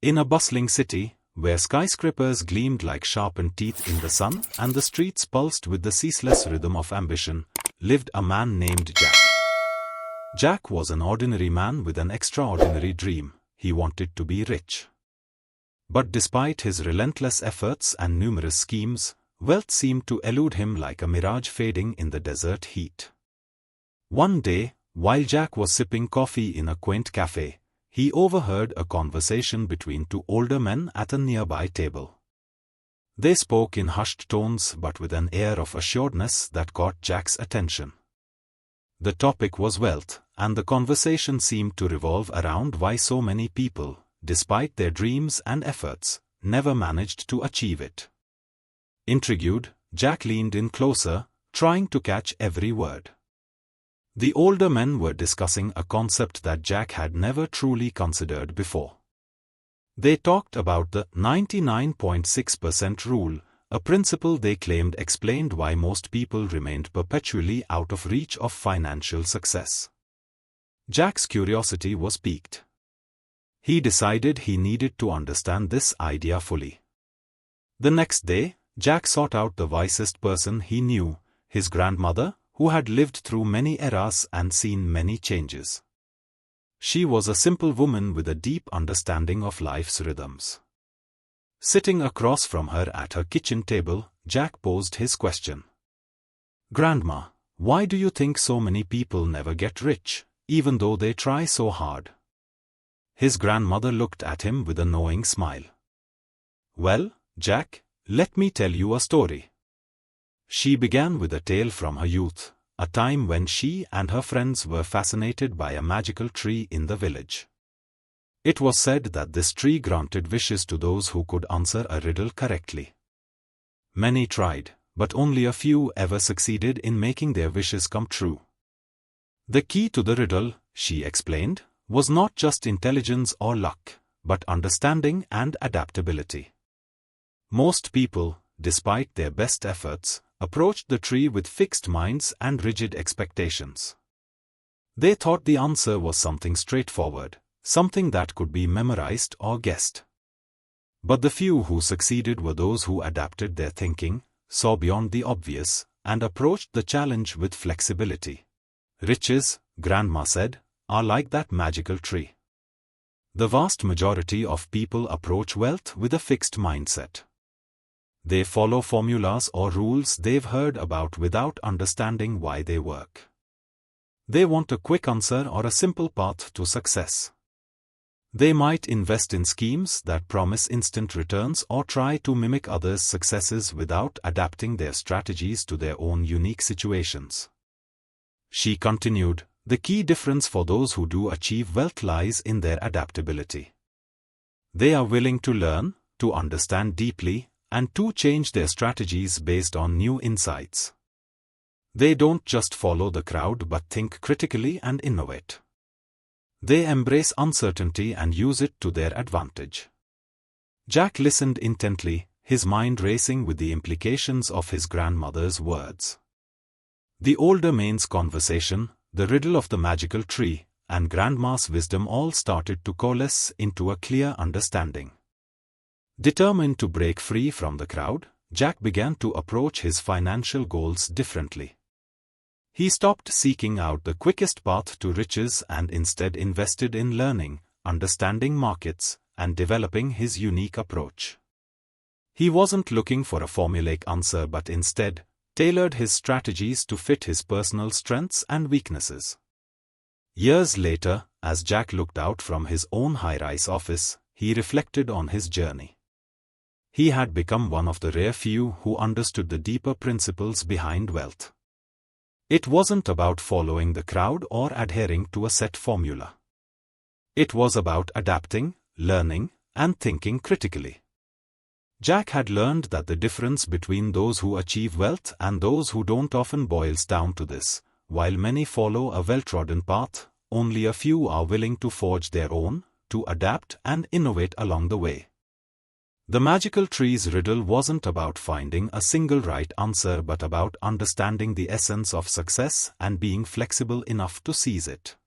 In a bustling city, where skyscrapers gleamed like sharpened teeth in the sun and the streets pulsed with the ceaseless rhythm of ambition, lived a man named Jack. Jack was an ordinary man with an extraordinary dream. He wanted to be rich. But despite his relentless efforts and numerous schemes, wealth seemed to elude him like a mirage fading in the desert heat. One day, while Jack was sipping coffee in a quaint cafe, he overheard a conversation between two older men at a nearby table. They spoke in hushed tones but with an air of assuredness that caught Jack's attention. The topic was wealth, and the conversation seemed to revolve around why so many people, despite their dreams and efforts, never managed to achieve it. Intrigued, Jack leaned in closer, trying to catch every word. The older men were discussing a concept that Jack had never truly considered before. They talked about the 99.6% rule, a principle they claimed explained why most people remained perpetually out of reach of financial success. Jack's curiosity was piqued. He decided he needed to understand this idea fully. The next day, Jack sought out the wisest person he knew, his grandmother, who had lived through many eras and seen many changes. She was a simple woman with a deep understanding of life's rhythms. Sitting across from her at her kitchen table, Jack posed his question. "Grandma, why do you think so many people never get rich, even though they try so hard?" His grandmother looked at him with a knowing smile. "Well, Jack, let me tell you a story." She began with a tale from her youth, a time when she and her friends were fascinated by a magical tree in the village. It was said that this tree granted wishes to those who could answer a riddle correctly. Many tried, but only a few ever succeeded in making their wishes come true. The key to the riddle, she explained, was not just intelligence or luck, but understanding and adaptability. Most people, despite their best efforts, approached the tree with fixed minds and rigid expectations. They thought the answer was something straightforward, something that could be memorized or guessed. But the few who succeeded were those who adapted their thinking, saw beyond the obvious, and approached the challenge with flexibility. Riches, Grandma said, are like that magical tree. The vast majority of people approach wealth with a fixed mindset. They follow formulas or rules they've heard about without understanding why they work. They want a quick answer or a simple path to success. They might invest in schemes that promise instant returns or try to mimic others' successes without adapting their strategies to their own unique situations. She continued, "The key difference for those who do achieve wealth lies in their adaptability. They are willing to learn, to understand deeply, and to change their strategies based on new insights. They don't just follow the crowd but think critically and innovate. They embrace uncertainty and use it to their advantage." Jack listened intently, his mind racing with the implications of his grandmother's words. The older man's conversation, the riddle of the magical tree, and Grandma's wisdom all started to coalesce into a clear understanding. Determined to break free from the crowd, Jack began to approach his financial goals differently. He stopped seeking out the quickest path to riches and instead invested in learning, understanding markets, and developing his unique approach. He wasn't looking for a formulaic answer but instead tailored his strategies to fit his personal strengths and weaknesses. Years later, as Jack looked out from his own high-rise office, he reflected on his journey. He had become one of the rare few who understood the deeper principles behind wealth. It wasn't about following the crowd or adhering to a set formula. It was about adapting, learning, and thinking critically. Jack had learned that the difference between those who achieve wealth and those who don't often boils down to this: while many follow a well-trodden path, only a few are willing to forge their own, to adapt and innovate along the way. The magical tree's riddle wasn't about finding a single right answer but about understanding the essence of success and being flexible enough to seize it.